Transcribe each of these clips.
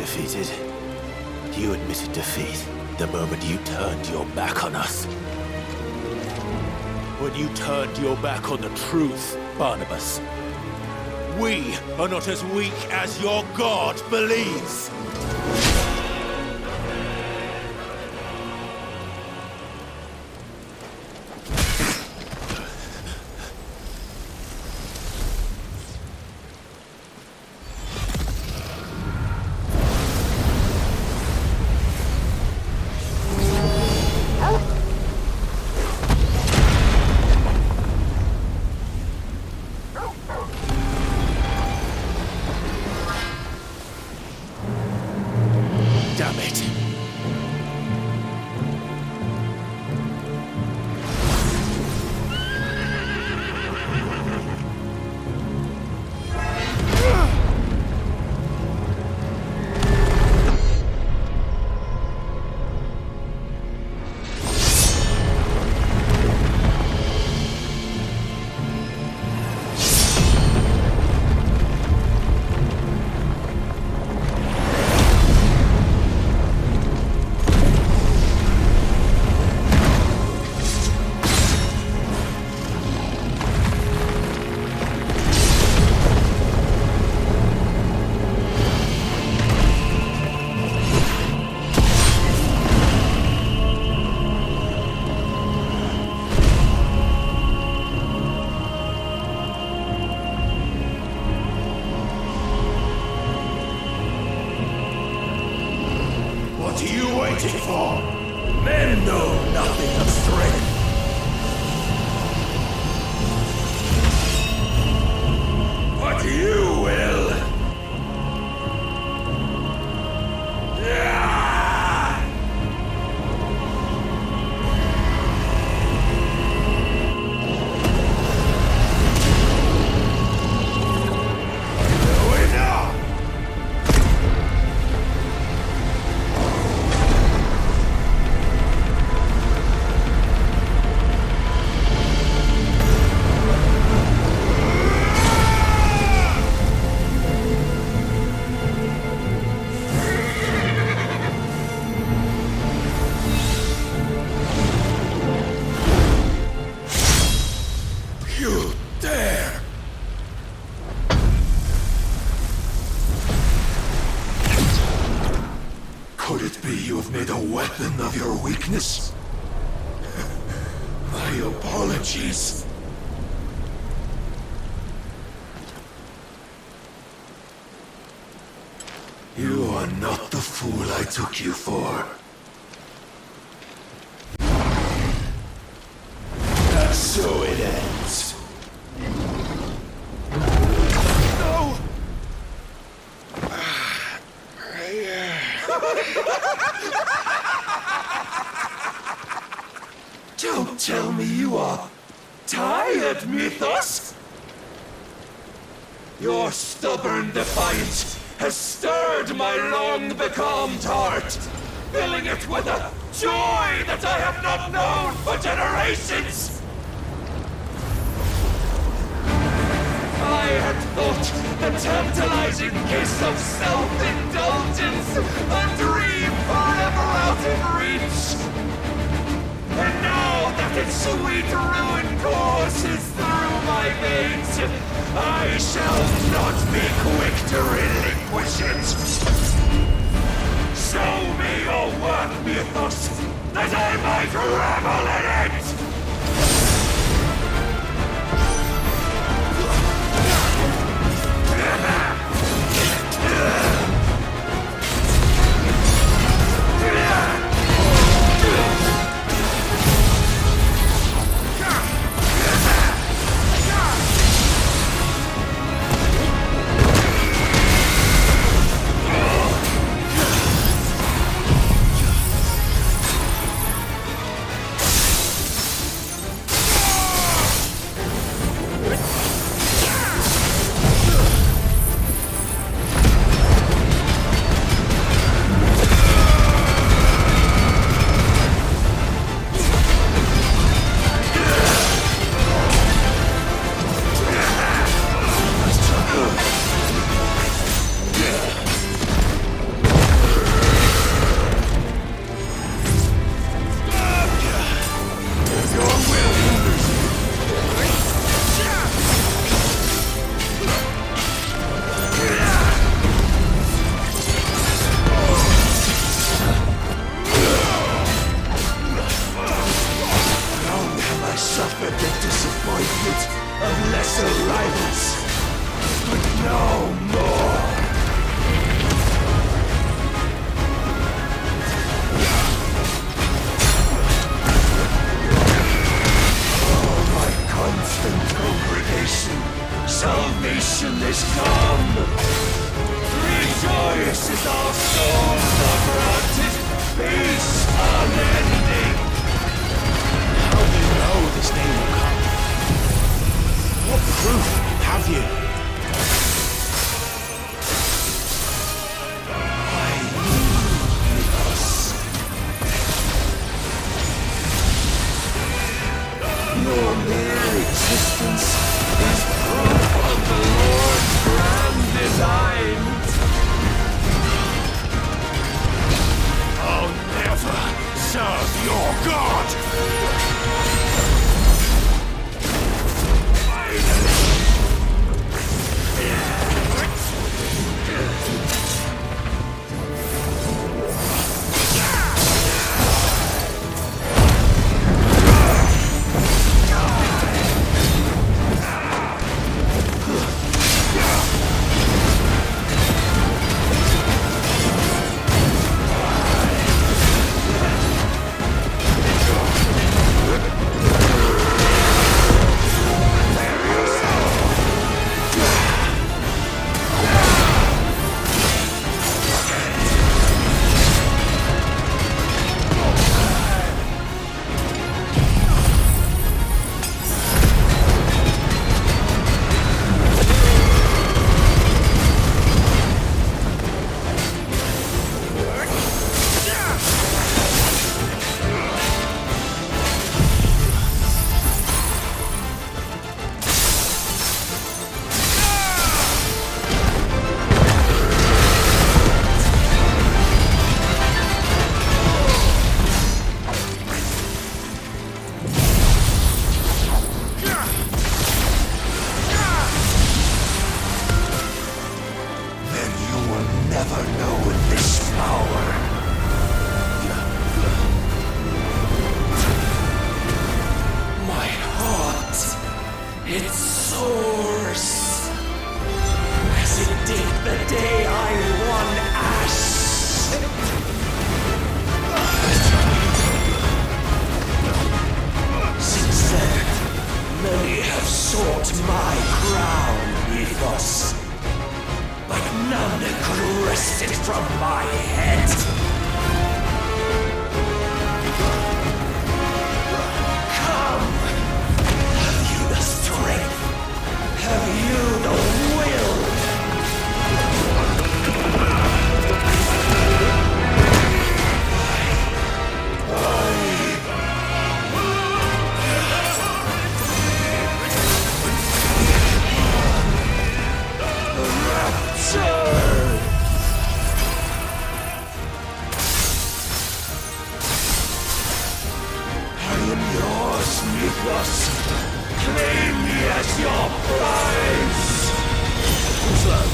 defeated. You admitted defeat the moment you turned your back on us. When you turned your back on the truth, Barnabas. We are not as weak as your God believes. Damn it. What are you waiting for? Men know nothing of strength. But you will. You dare! Could it be you have made a weapon of your weakness? My apologies. You are not the fool I took you for. And so it ends. No! Don't tell me you are tired, Mythos! Your stubborn defiance has stirred my long-becalmed heart, filling it with a joy that I have not known for generations! I had thought the tantalizing kiss of self-indulgence a dream forever out of reach. And now that its sweet ruin courses through my veins, I shall not be quick to relinquish it. Show me your work, Mythos, that I might revel in it! Is our souls are granted peace unending? How do you know this day will come? What proof have you? Your mere existence is proof of the Lord's grand design. I'll never serve your God! It soars as it did the day I won Ash. Since then, many have sought my crown, Ethos, but none could wrest it from my head. Have you the will? I am yours, Mythos. Claim me as your prize! Who's that?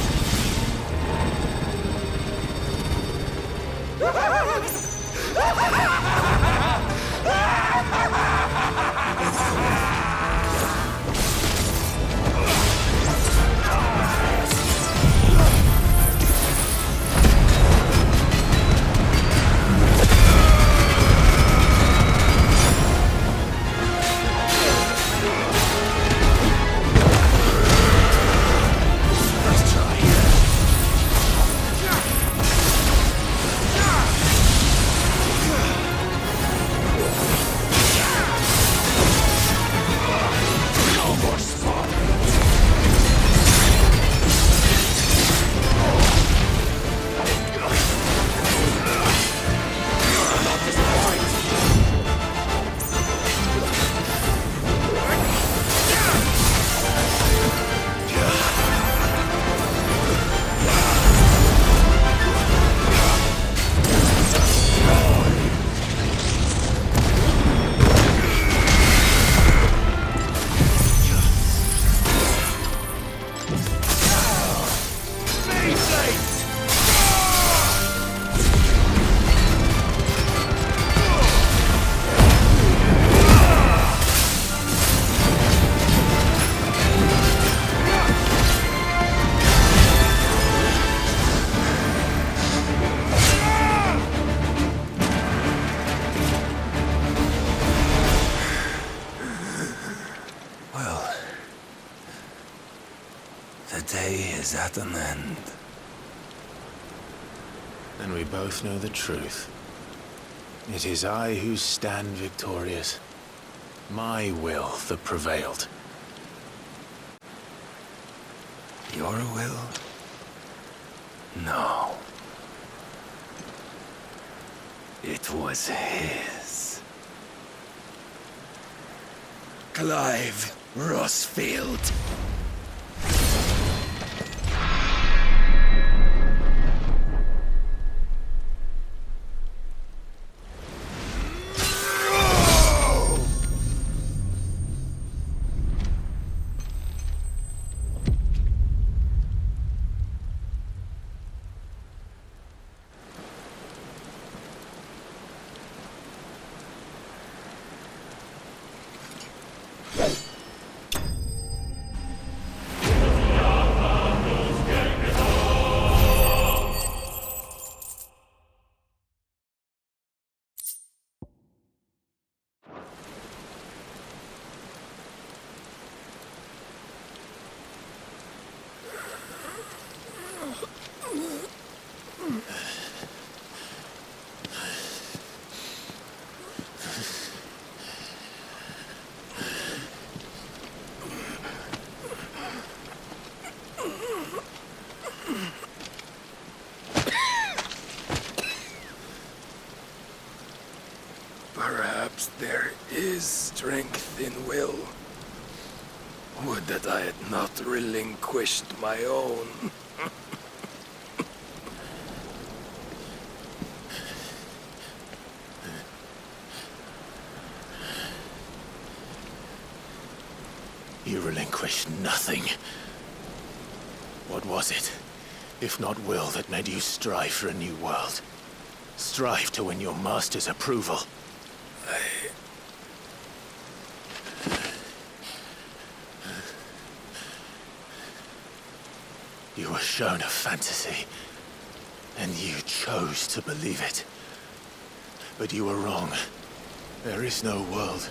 The day is at an end. And we both know the truth. It is I who stand victorious. My will that prevailed. Your will? No. It was his. Clive Rossfield. Perhaps there is strength in will. Would that I had not relinquished my own. You relinquished nothing. What was it, if not will, that made you strive for a new world? Strive to win your master's approval? You were shown a fantasy, and you chose to believe it. But you were wrong. There is no world,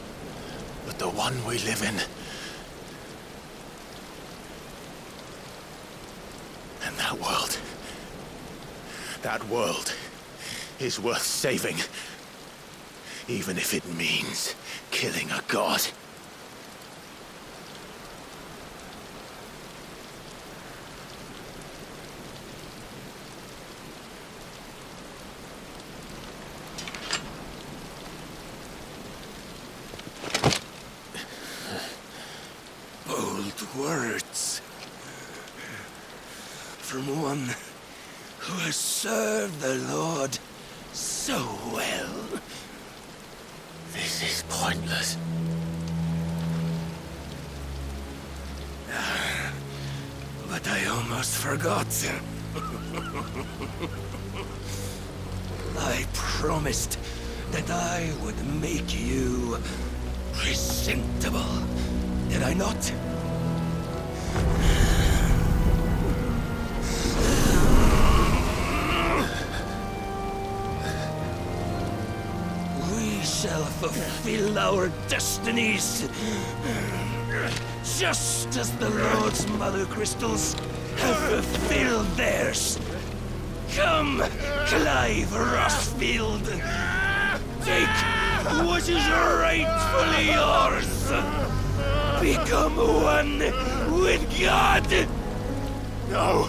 but the one we live in. And that world is worth saving, even if it means killing a god. Bold words from one who has served the Lord so well. This is pointless. But I almost forgot. I promised that I would make you presentable. Did I not? We shall fulfill our destinies, just as the Lord's Mother Crystals have fulfilled theirs. Come, Clive Rossfield. Take what is rightfully yours. Become one with God. No!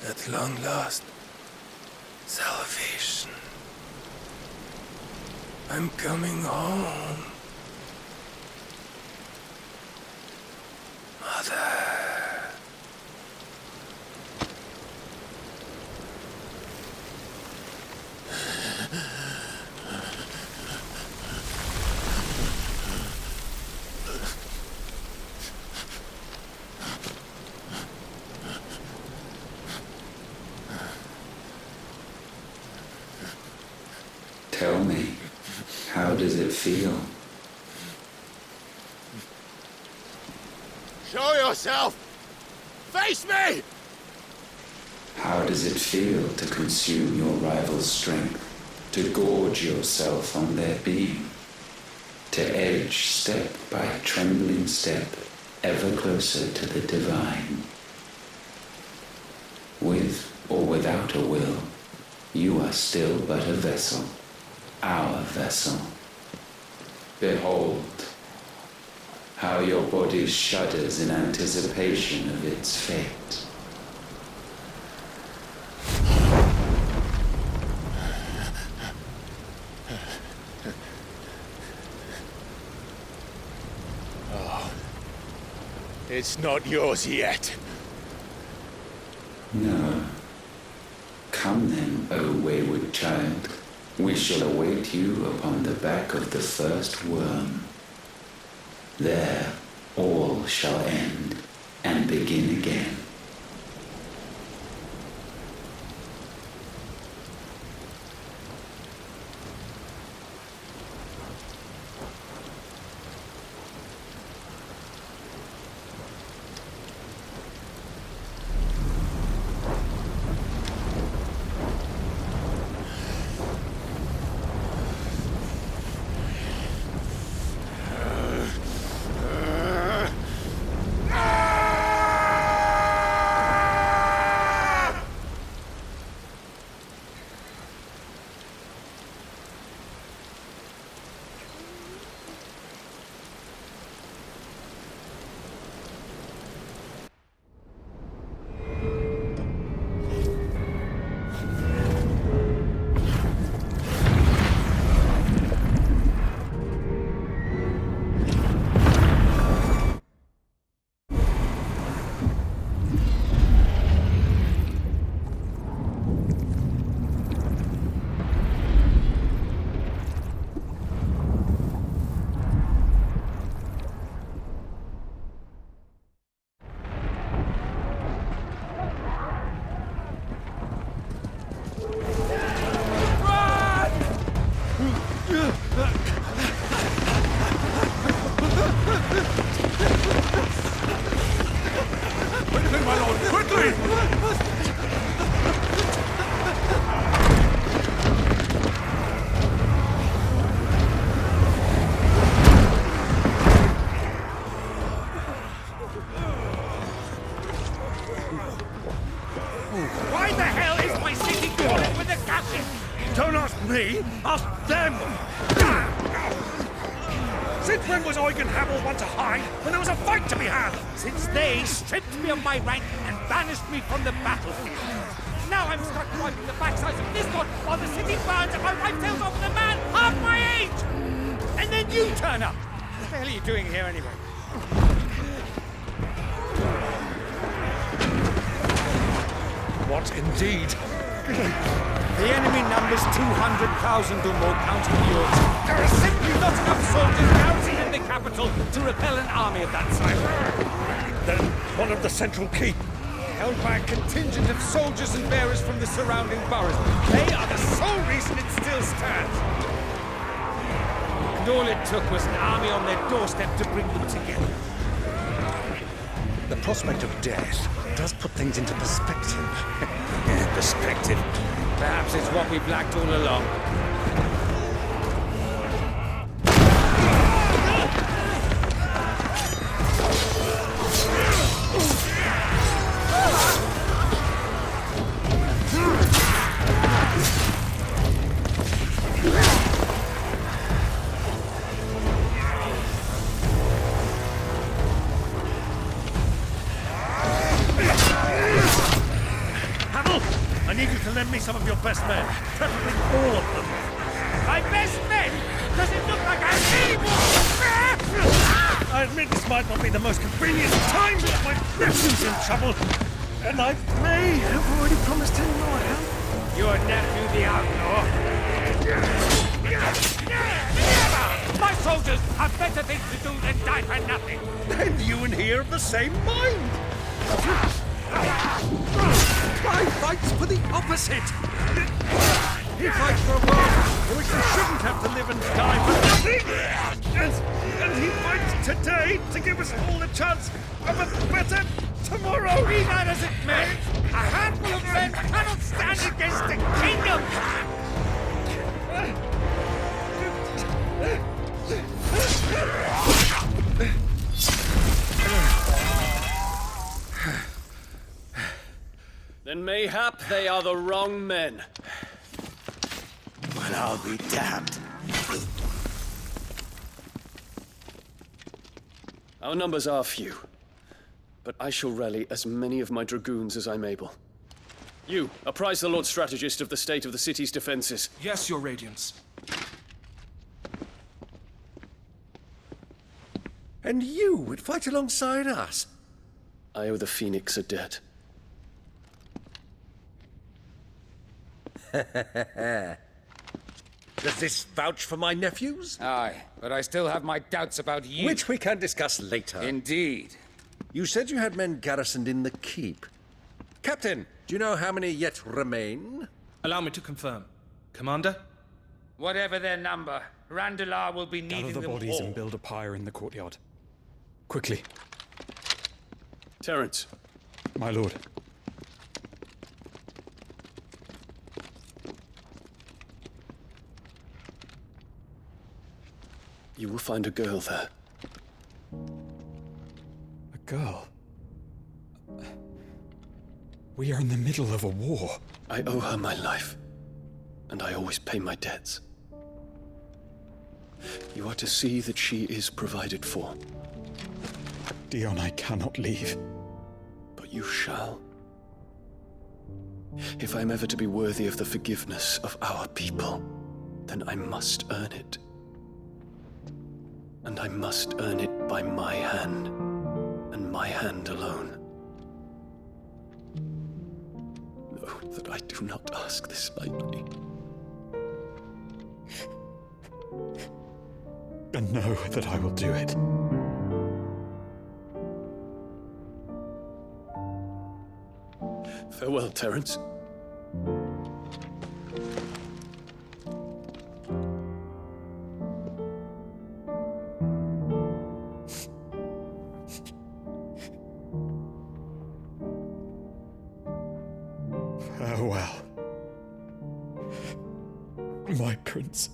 At long last, salvation. I'm coming home. Mother. Tell me, how does it feel? Show yourself! Face me! How does it feel to consume your rival's strength, to gorge yourself on their beam, to edge step by trembling step ever closer to the divine? With or without a will, you are still but a vessel, our vessel. Behold, how your body shudders in anticipation of its fate. It's not yours yet. No. Come then, O wayward child. We shall await you upon the back of the first worm. There all shall end and begin again. Why the hell is my city crawling with the captain? Don't ask me, ask them! Since when was Eugen Hamel one to hide when there was a fight to be had? Since they stripped me of my rank and banished me from the battlefield. Now I'm stuck wiping the backsides of this one while the city burns and my wife tells off the man half my age! And then you turn up! What the hell are you doing here anyway? What indeed? The enemy numbers 200,000 or more, counting yours. There are simply not enough soldiers garrisoned in the capital to repel an army of that size. Then one of the central keep. Held by a contingent of soldiers and bearers from the surrounding boroughs. They are the sole reason it still stands. And all it took was an army on their doorstep to bring them together. The prospect of death does put things into perspective. Perspective. Perhaps it's what we've lacked all along. I need you to lend me some of your best men, preferably all of them. My best men? Does it look like I'm able? I admit this might not be the most convenient time, but my nephew's in trouble, and I may have already promised him my help. Your nephew, the outlaw? Never! My soldiers have better things to do than die for nothing. And you and he are of the same mind. I fight for the opposite. He fights for a world in which they shouldn't have to live and die for nothing! And he fights today to give us all the chance of a better tomorrow! Be that as it may, a handful of men cannot stand against a kingdom! Then mayhap they are the wrong men. Well, I'll be damned. Our numbers are few, but I shall rally as many of my dragoons as I'm able. You, apprise the Lord Strategist of the state of the city's defenses. Yes, Your Radiance. And you would fight alongside us? I owe the Phoenix a debt. Does this vouch for my nephews? Aye, but I still have my doubts about you. Which we can discuss later. Indeed. You said you had men garrisoned in the keep. Captain, do you know how many yet remain? Allow me to confirm. Commander? Whatever their number, Randalar will be Gather needing the them bodies all. and build a pyre in the courtyard. Quickly, Terence, my lord. you will find a girl there. A girl. We are in the middle of a war. I owe her my life, and I always pay my debts. You are to see that she is provided for, Dion, I cannot leave. but you shall. If I'm ever to be worthy of the forgiveness of our people, then I must earn it. And I must earn it by my hand, and my hand alone. Know that I do not ask this lightly. And know that I will do it. Farewell, Terence. Farewell, my prince.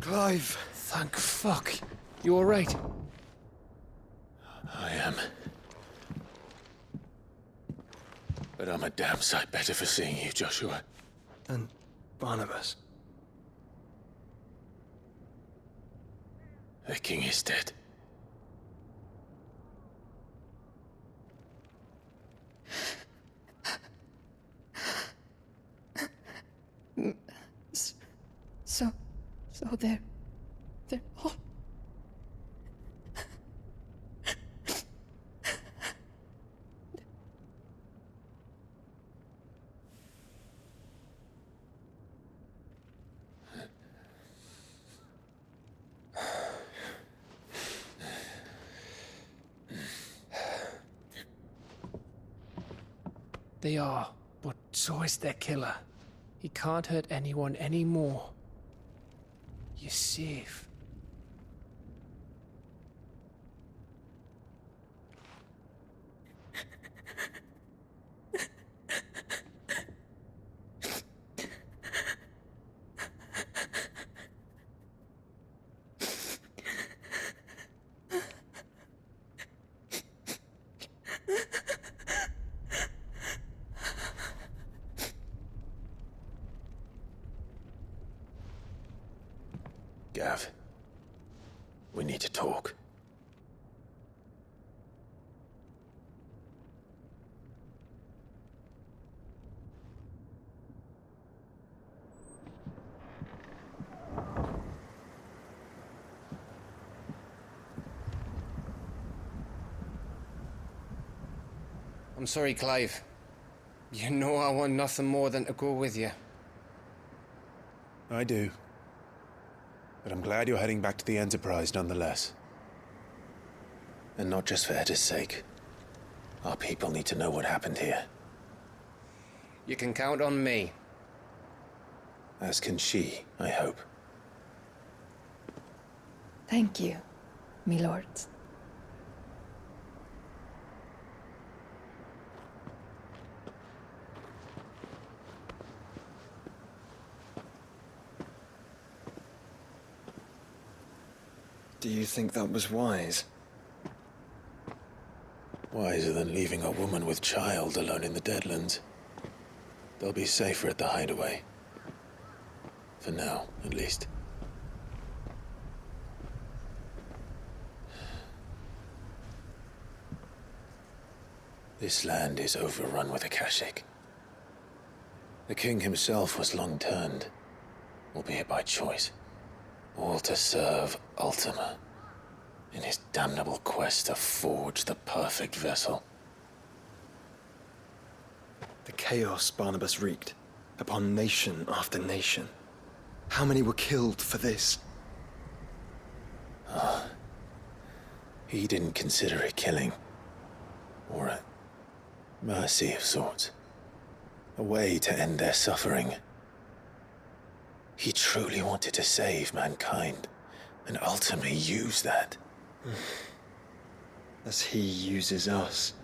Clive! Thank fuck. You alright? I am. But I'm a damn sight better for seeing you, Joshua. And Barnabas. The king is dead. So they're all... They are, but so is their killer. He can't hurt anyone anymore. You're safe. Gav, we need to talk. I'm sorry, Clive. You know I want nothing more than to go with you. I do. But I'm glad you're heading back to the Enterprise nonetheless. And not just for Edda's sake. Our people need to know what happened here. You can count on me. As can she, I hope. Thank you, my lords. Do you think that was wise? Wiser than leaving a woman with child alone in the Deadlands. They'll be safer at the hideaway. For now, at least. This land is overrun with Akashic. The king himself was long turned, albeit by choice, all to serve Ultima in his damnable quest to forge the perfect vessel. The chaos Barnabas wreaked upon nation after nation. How many were killed for this? He didn't consider it killing, or a mercy of sorts, a way to end their suffering. He truly wanted to save mankind, and ultimately used that. As he uses us.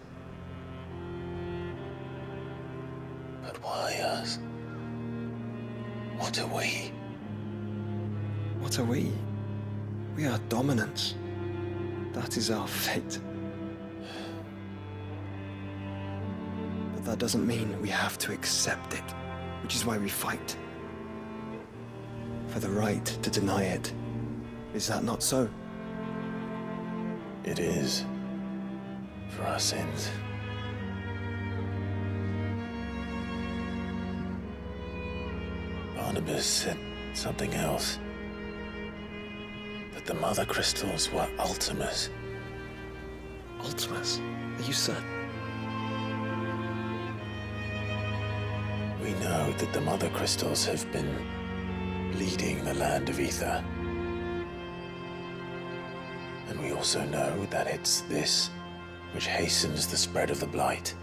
But why us? What are we? What are we? We are dominance. That is our fate. But that doesn't mean we have to accept it, which is why we fight. For the right to deny it. Is that not so? It is. For our sins. Barnabas said something else. That the Mother Crystals were Ultimas. Ultimas? Are you certain? We know that the Mother Crystals have been leading the land of Ether. And we also know that it's this which hastens the spread of the Blight.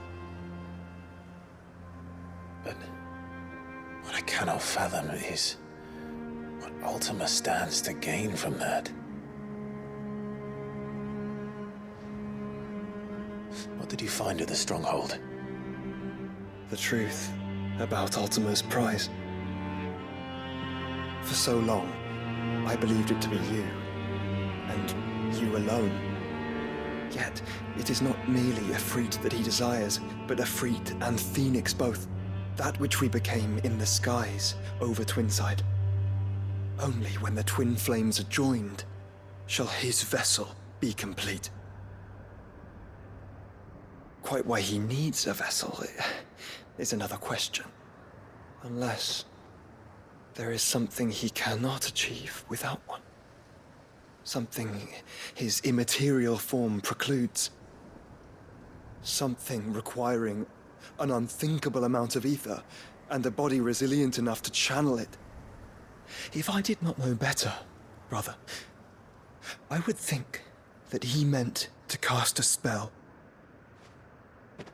But what I cannot fathom is what Ultima stands to gain from that. What did you find at the Stronghold? The truth about Ultima's prize. For so long, I believed it to be you, and you alone. Yet, it is not merely a freat that he desires, but a freat and phoenix both. That which we became in the skies over Twinside. Only when the twin flames are joined shall his vessel be complete. Quite why he needs a vessel is another question. Unless there is something he cannot achieve without one. Something his immaterial form precludes. Something requiring an unthinkable amount of ether and a body resilient enough to channel it. If I did not know better, brother, I would think that he meant to cast a spell.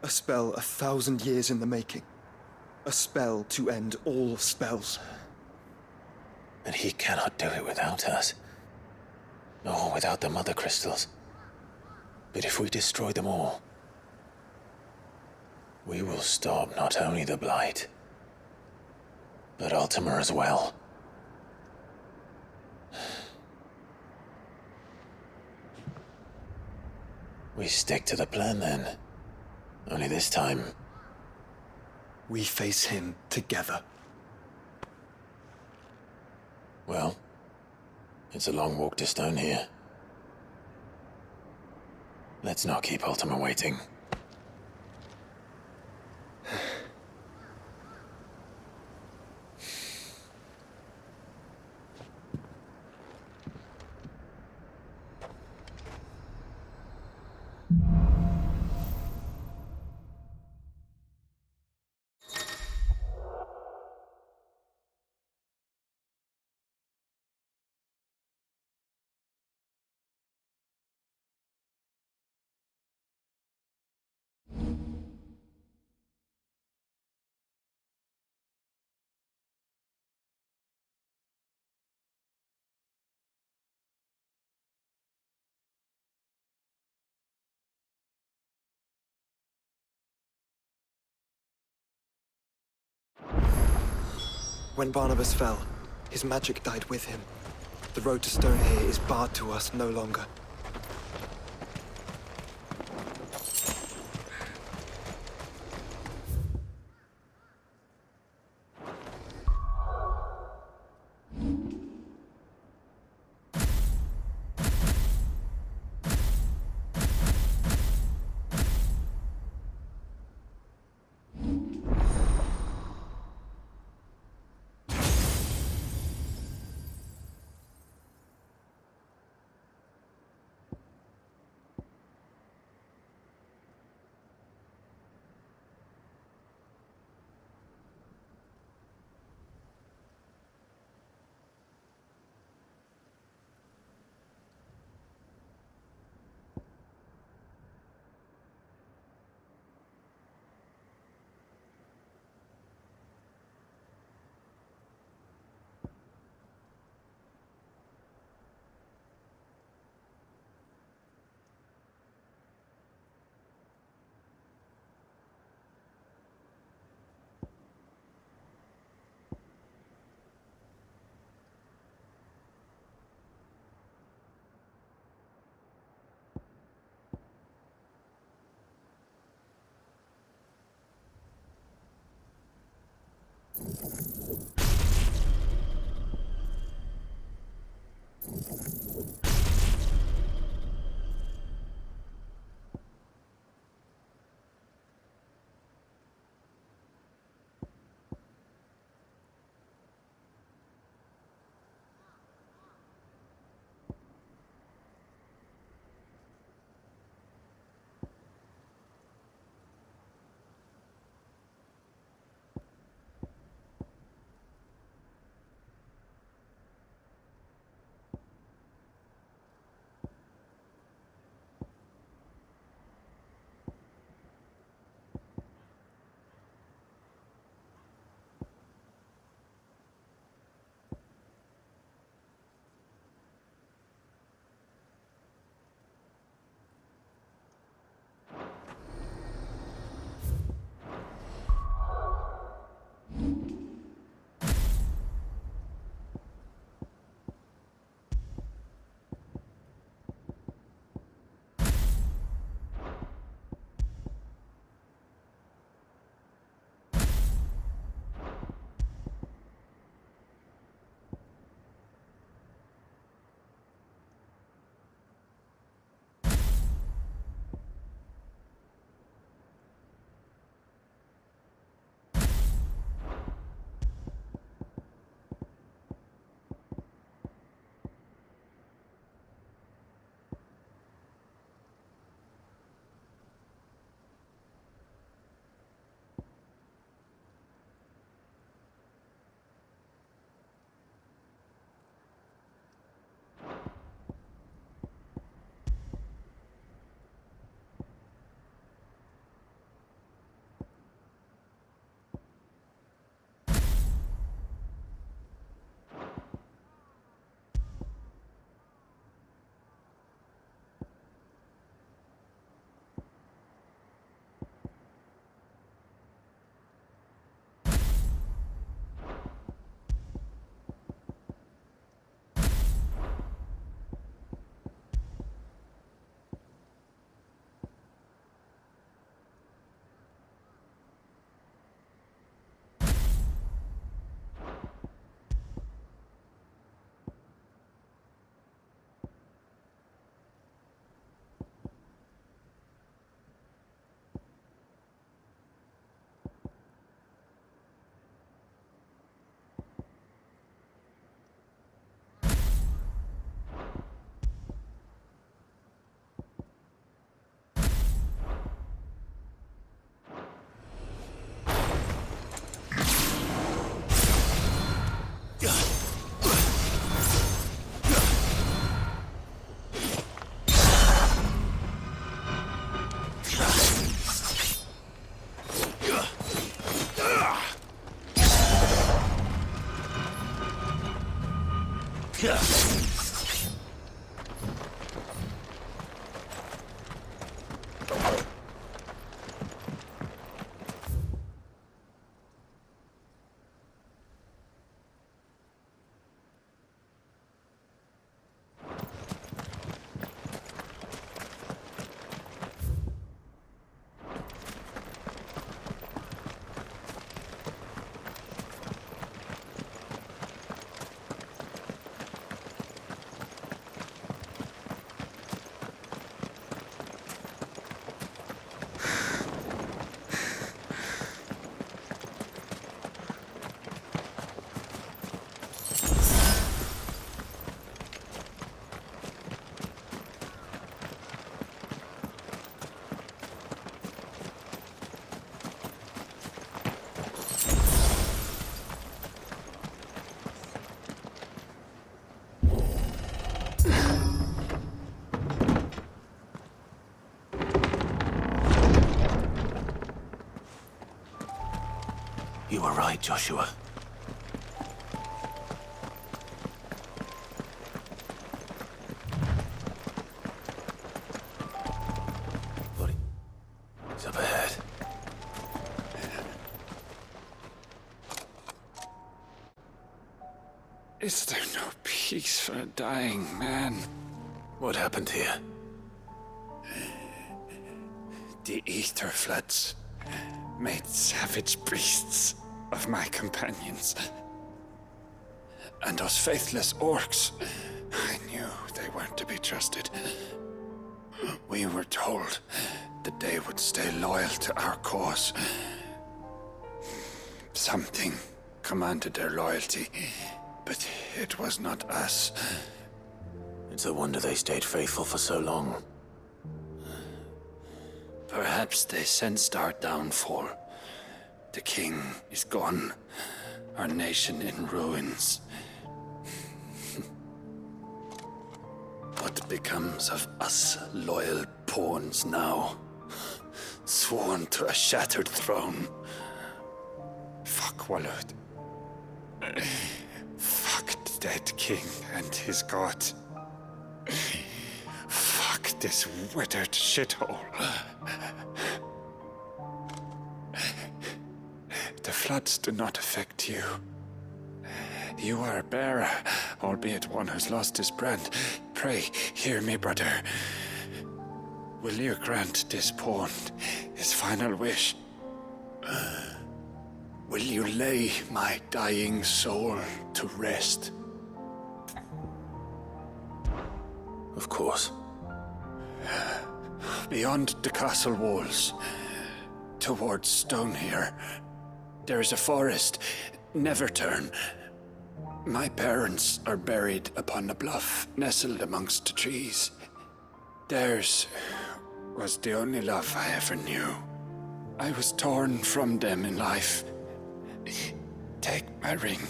A spell 1,000 years in the making. A spell to end all spells. And he cannot do it without us. Nor without the Mother Crystals. But if we destroy them all, we will stop not only the Blight, but Ultima as well. We stick to the plan then. Only this time, we face him together. well, It's a long walk to Stone here. Let's not keep Ultima waiting. When Barnabas fell, his magic died with him. The road to Stone here is barred to us no longer. You were right, Joshua. What is up ahead? Is there no peace for a dying man? What happened here? The ether floods made savage beasts of my companions. And those faithless orcs, I knew they weren't to be trusted. We were told that they would stay loyal to our cause. Something commanded their loyalty, but it was not us. It's a wonder they stayed faithful for so long. Perhaps they sensed our downfall. The king is gone, our nation in ruins. What becomes of us loyal pawns now? Sworn to a shattered throne. Fuck Walud. Fuck the dead king and his god. Fuck this withered shithole. The floods do not affect you. You are a bearer, albeit one who's lost his brand. Pray, hear me, brother. Will you grant this pawn his final wish? Will you lay my dying soul to rest? Of course. Beyond the castle walls, towards Stonehere, there is a forest. Never turn. My parents are buried upon a bluff, nestled amongst the trees. Theirs was the only love I ever knew. I was torn from them in life. Take my ring.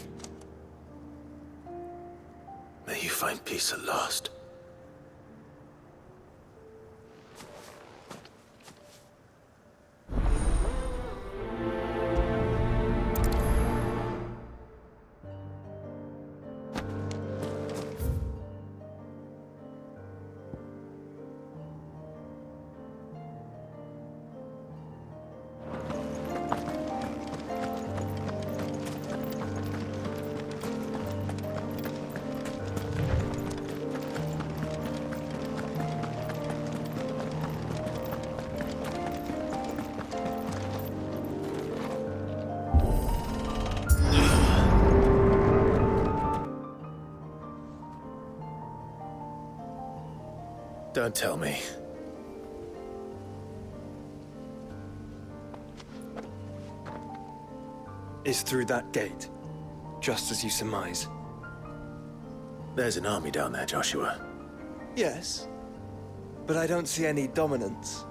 May you find peace at last. Don't tell me. Is through that gate, just as you surmise. There's an army down there, Joshua. Yes, but I don't see any dominance.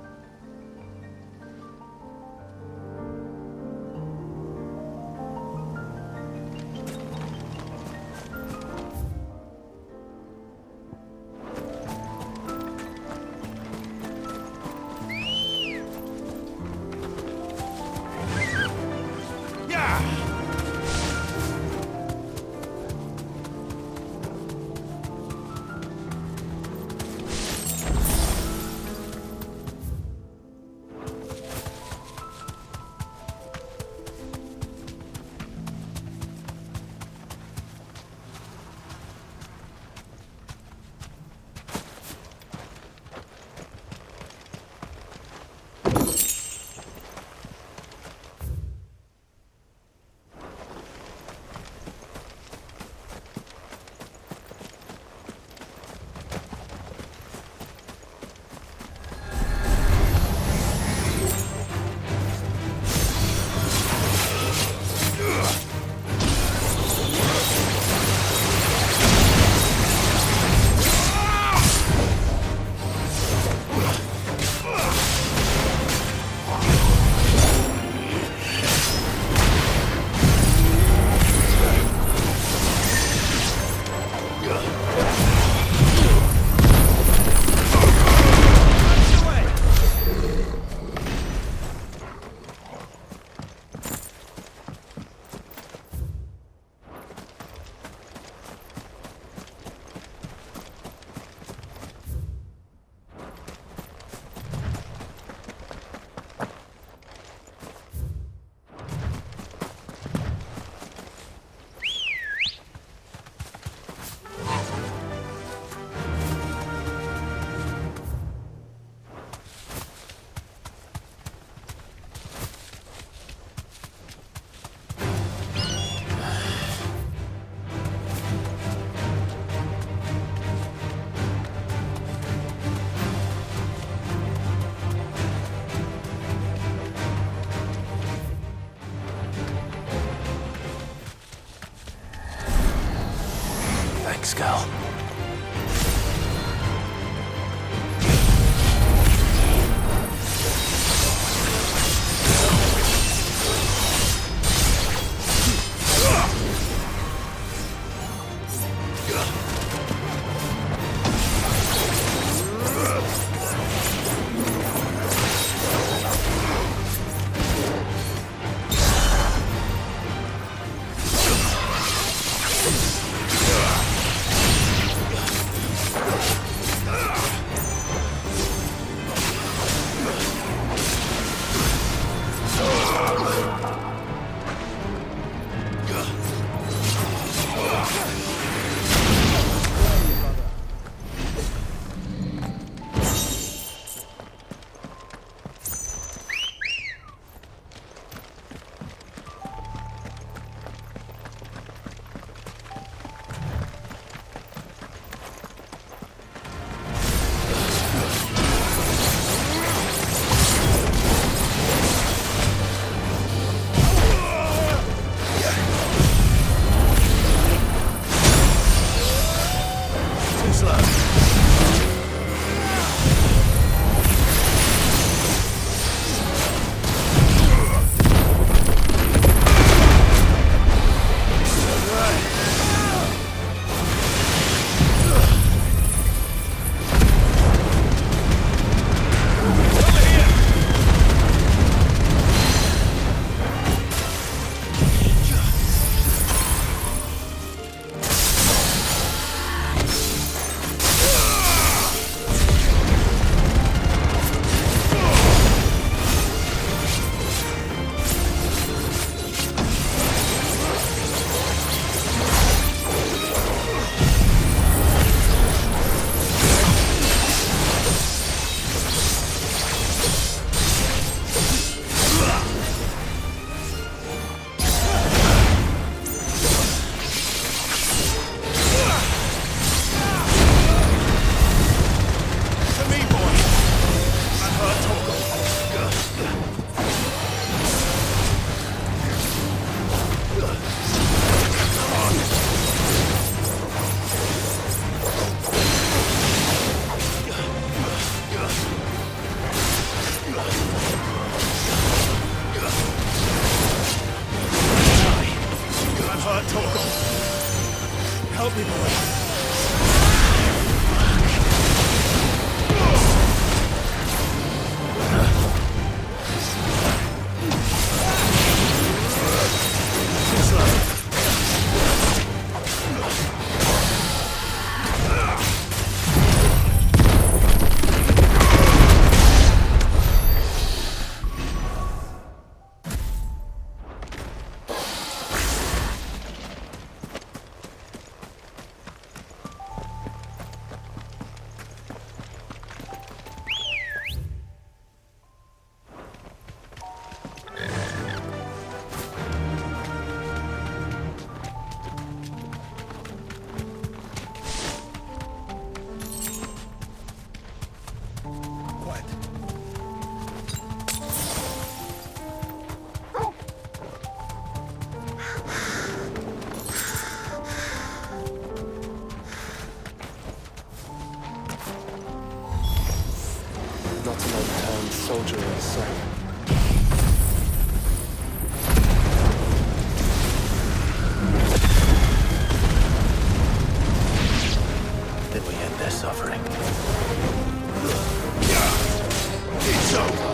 Thanks, girl. Help me, boy. Not an unturned soldier of soul. Then we end their suffering. It's over.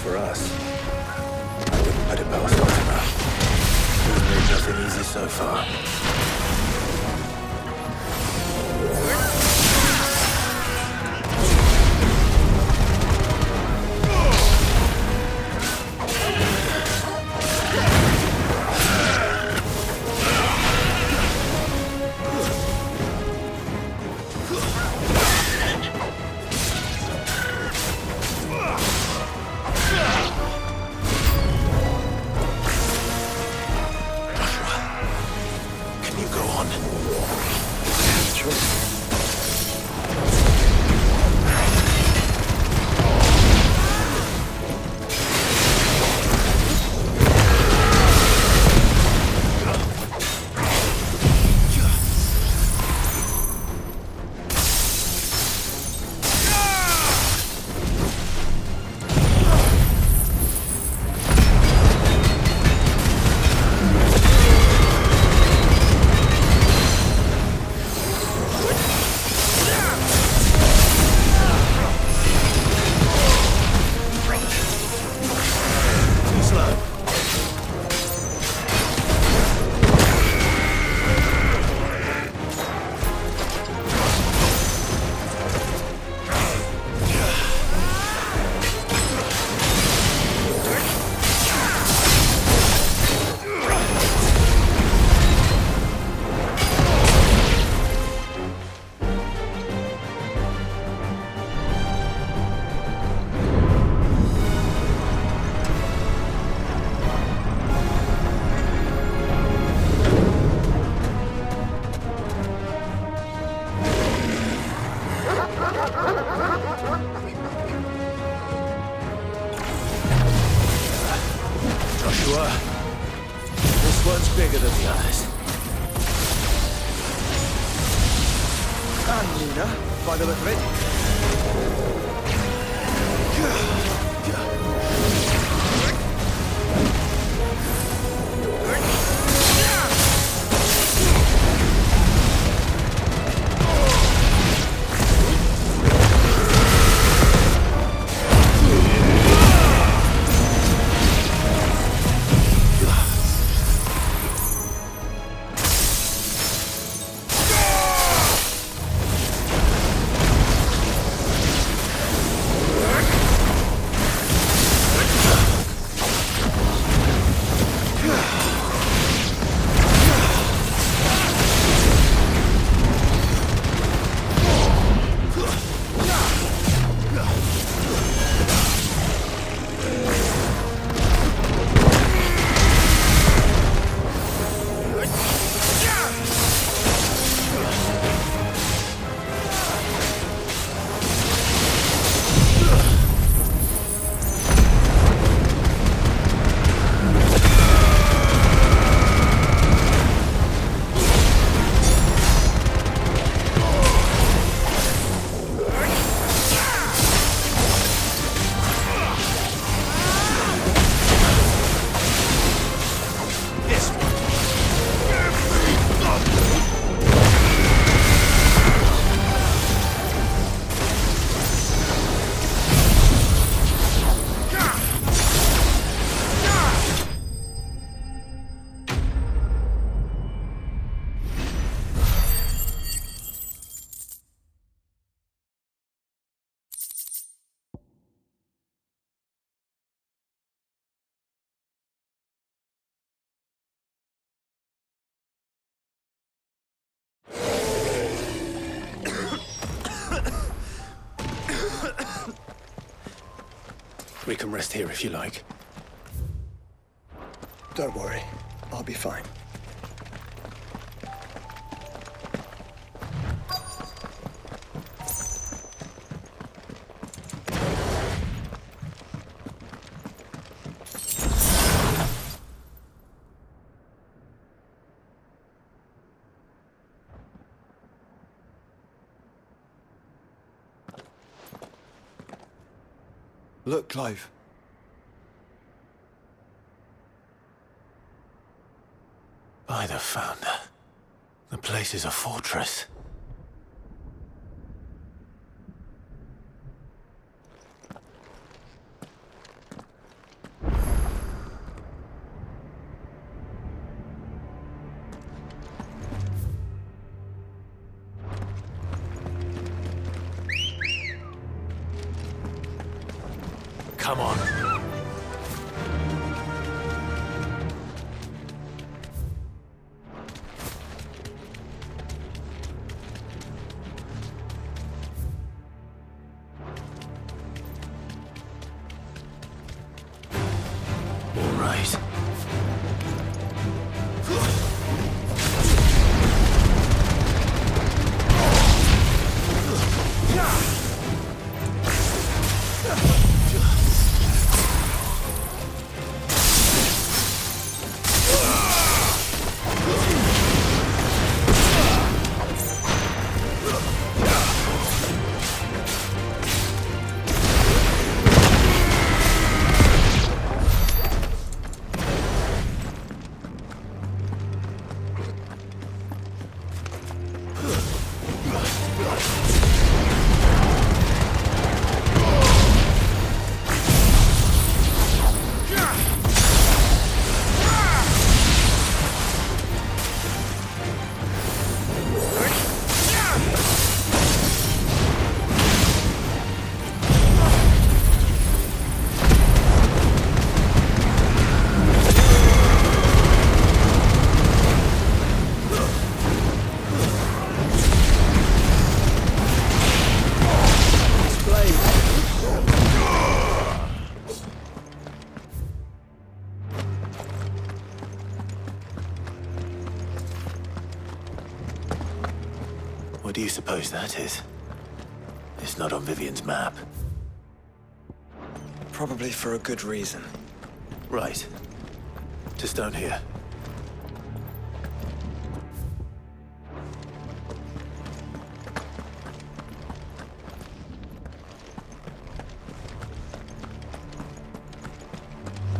For us, I wouldn't put it past Optima. Nice and easy so far. Can you go on? Sure. Joshua, this one's bigger than the others. And Nina, by the look of it. We can rest here if you like. Don't worry, I'll be fine. Look, Clive. By the Founder. The place is a fortress. right. What do you suppose that is? It's not on Vivian's map. Probably for a good reason. Right. To stone here.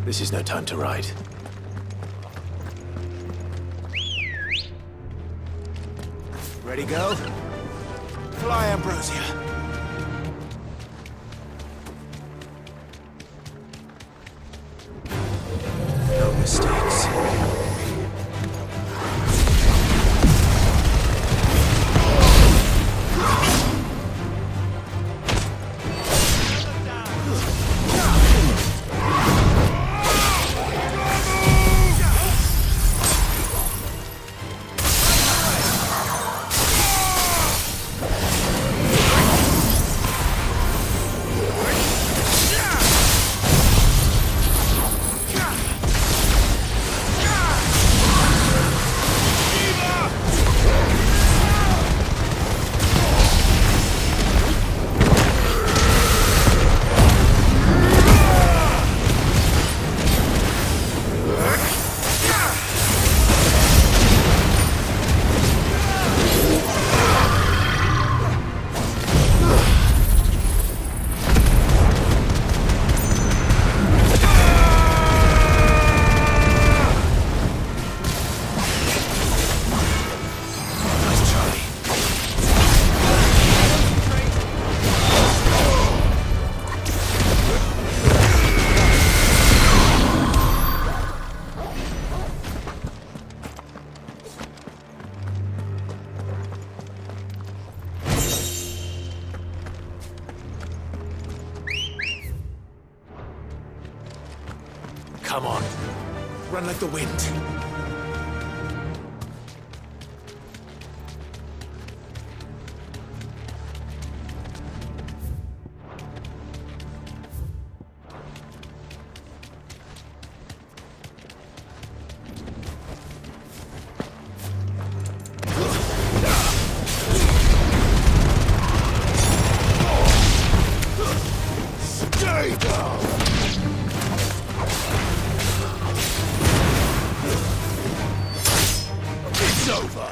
This is no time to ride. Ready, go? Fly, Ambrosia. No mistakes. Come on. Run like the wind. Stay down! It's over!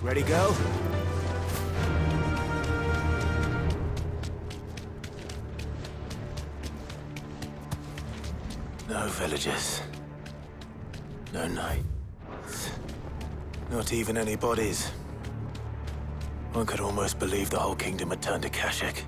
Ready, go? No villagers. No knights. Not even any bodies. One could almost believe the whole kingdom had turned to Kashik.